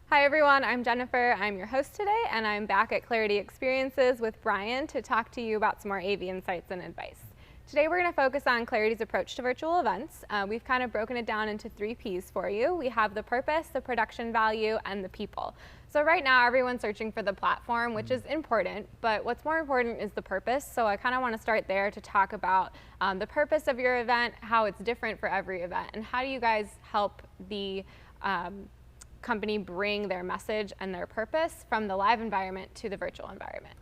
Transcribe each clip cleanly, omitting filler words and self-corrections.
Hi everyone, I'm Jennifer. I'm your host today, and I'm back at Clarity Experiences with Brian to talk to you about some more AV insights and advice. Today we're going to focus on Clarity's approach to virtual events. We've kind of broken it down into 3 P's for you. We have the purpose, the production value, and the people. So right now everyone's searching for the platform, which is important, but what's more important is the purpose. So I kind of want to start there to talk about the purpose of your event, how it's different for every event, and how do you guys help the company bring their message and their purpose from the live environment to the virtual environment.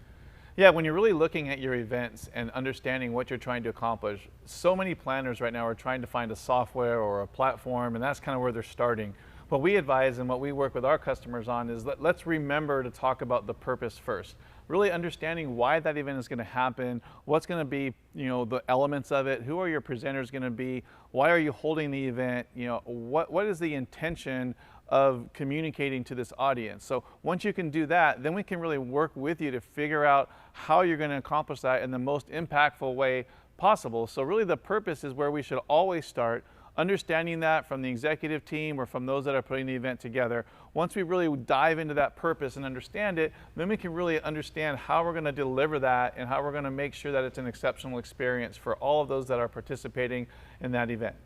Yeah, when you're really looking at your events and understanding what you're trying to accomplish, so many planners right now are trying to find a software or a platform, and that's kind of where they're starting. What we advise and what we work with our customers on is let's remember to talk about the purpose first. Really understanding why that event is going to happen, what's going to be, the elements of it, who are your presenters going to be, why are you holding the event, what is the intention of communicating to this audience. So once you can do that, then we can really work with you to figure out how you're going to accomplish that in the most impactful way possible. So really the purpose is where we should always start, understanding that from the executive team or from those that are putting the event together. Once we really dive into that purpose and understand it, then we can really understand how we're going to deliver that and how we're going to make sure that it's an exceptional experience for all of those that are participating in that event.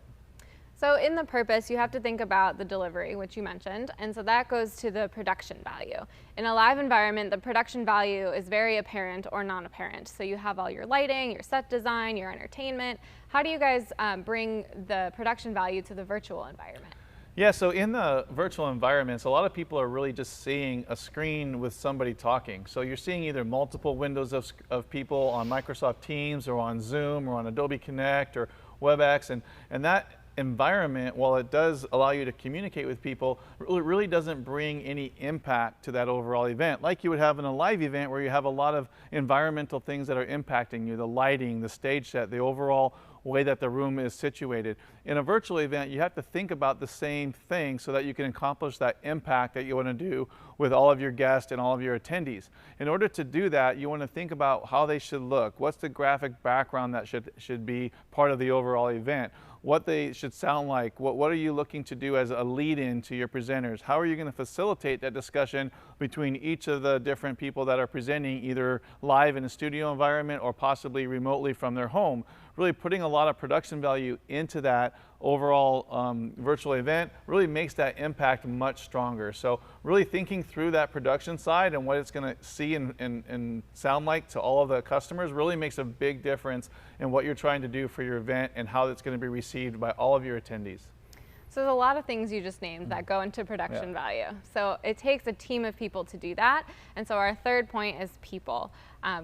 So in the purpose, you have to think about the delivery, which you mentioned, and so that goes to the production value. In a live environment, the production value is very apparent or non-apparent. So you have all your lighting, your set design, your entertainment. How do you guys bring the production value to the virtual environment? Yeah, so in the virtual environments, a lot of people are really just seeing a screen with somebody talking. So you're seeing either multiple windows of people on Microsoft Teams or on Zoom or on Adobe Connect or WebEx, and that environment, while it does allow you to communicate with people, really doesn't bring any impact to that overall event like you would have in a live event where you have a lot of environmental things that are impacting you, the lighting, the stage set, the overall way that the room is situated. In a virtual event, you have to think about the same thing so that you can accomplish that impact that you want to do with all of your guests and all of your attendees. In order to do that, you want to think about how they should look. What's the graphic background that should be part of the overall event? What they should sound like, what are you looking to do as a lead-in to your presenters? How are you going to facilitate that discussion between each of the different people that are presenting either live in a studio environment or possibly remotely from their home? Really putting a lot of production value into that overall virtual event really makes that impact much stronger. So really thinking through that production side and what it's going to see and sound like to all of the customers really makes a big difference in what you're trying to do for your event and how it's going to be received by all of your attendees. So there's a lot of things you just named that go into production value. So it takes a team of people to do that. And so our third point is people.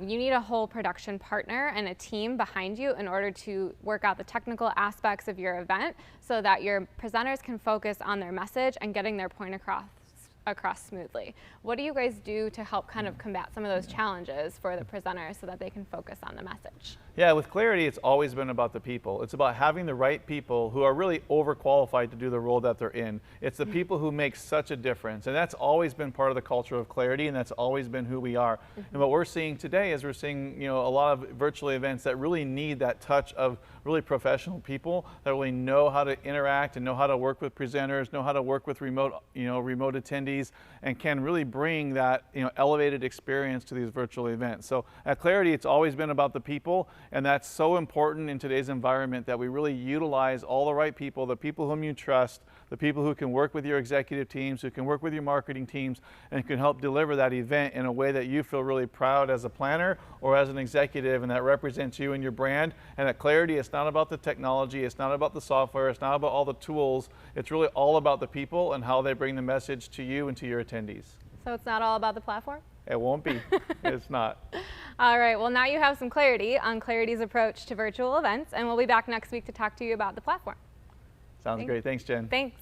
You need a whole production partner and a team behind you in order to work out the technical aspects of your event so that your presenters can focus on their message and getting their point across smoothly. What do you guys do to help kind of combat some of those challenges for the presenters so that they can focus on the message? Yeah, with Clarity, it's always been about the people. It's about having the right people who are really overqualified to do the role that they're in. It's the people who make such a difference, and that's always been part of the culture of Clarity, and that's always been who we are. And what we're seeing today is we're seeing, a lot of virtual events that really need that touch of really professional people that really know how to interact and know how to work with presenters, know how to work with remote attendees, and can really bring that, elevated experience to these virtual events. So at Clarity, it's always been about the people. And that's so important in today's environment that we really utilize all the right people, the people whom you trust, the people who can work with your executive teams, who can work with your marketing teams, and can help deliver that event in a way that you feel really proud as a planner or as an executive, and that represents you and your brand. And at Clarity, it's not about the technology, it's not about the software, it's not about all the tools, it's really all about the people and how they bring the message to you and to your attendees. So it's not all about the platform? It won't be. It's not. All right, well now you have some clarity on Clarity's approach to virtual events, and we'll be back next week to talk to you about the platform. Sounds great. Thanks, Jen. Thanks.